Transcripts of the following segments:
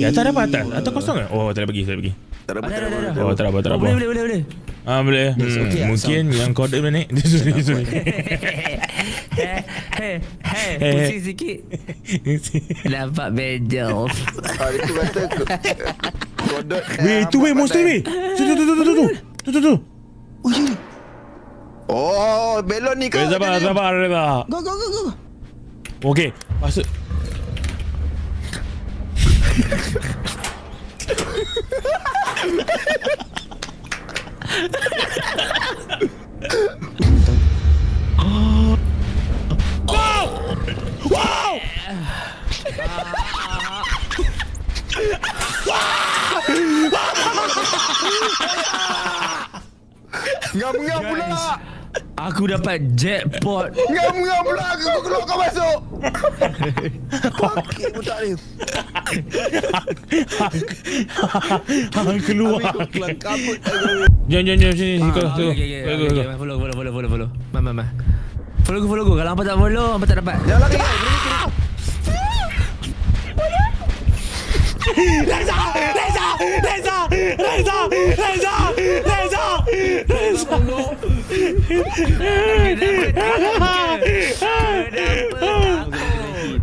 Atas dapat atas? Atas kosong ke? Oh tak ada bagi, tak ada bagi. Oh tak ada apa. Boleh. Boleh. Okay, Mungkin yang kode mana ni? Sorry. Pusing sikit. Nampak Bejos. Itu kata kodok. Weh, tu weh monster weh. Tu. Oh, belon ni kau. Sabar. Go. Okey, masuk. Wow! Ngam-ngam pula. Aku dapat jackpot. Ngam-ngam pula. Kau keluar, kau masuk. Pakit budak ni. Hang keluar. Keluar kabut. Jom sini. Kau. Follow. Ma. Follow aku. Kalau hampa tak follow, hampa tak dapat. Jangan lari.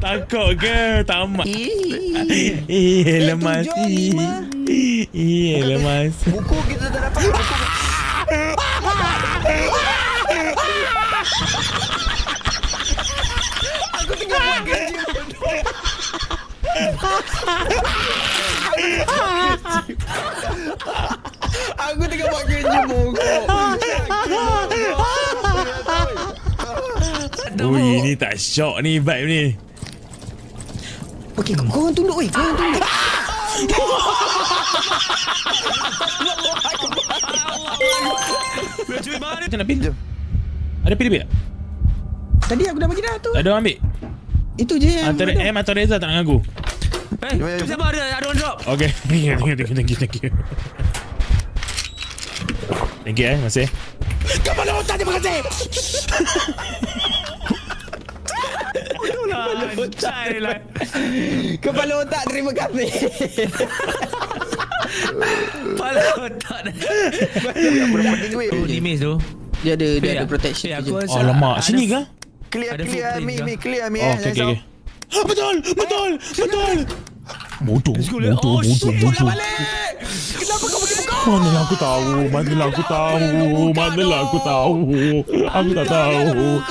Takut ke? Tamat. Lemas. Lemas. Buku kita tak dapat. Aku tinggal buat kerja. Aku tengah buat kerja mogok. Ui, ini tak syok ni vibe ni. Okey, kau orang tunduk weh. Macam nak pin? Ada pin tak? Tadi aku dah bagi dah tu. Ada orang ambil? Itu je yang Antara M atau Reza tak nak dengan aku? Sabar ada orang drop. Okay. Thank you. Thank you masih. Kepala otak terima kasih. Kepala otak terima kasih. Kepala otak. Yang penting weh. Limis tu. Dia ada protection. Aku Oh lama. Sini ke? Clear footprint Mi clear Mi. Oh, okay. Betul. Bodoh. Kenapa kau pergi buka? Manalah aku tahu. Aku tak tahu.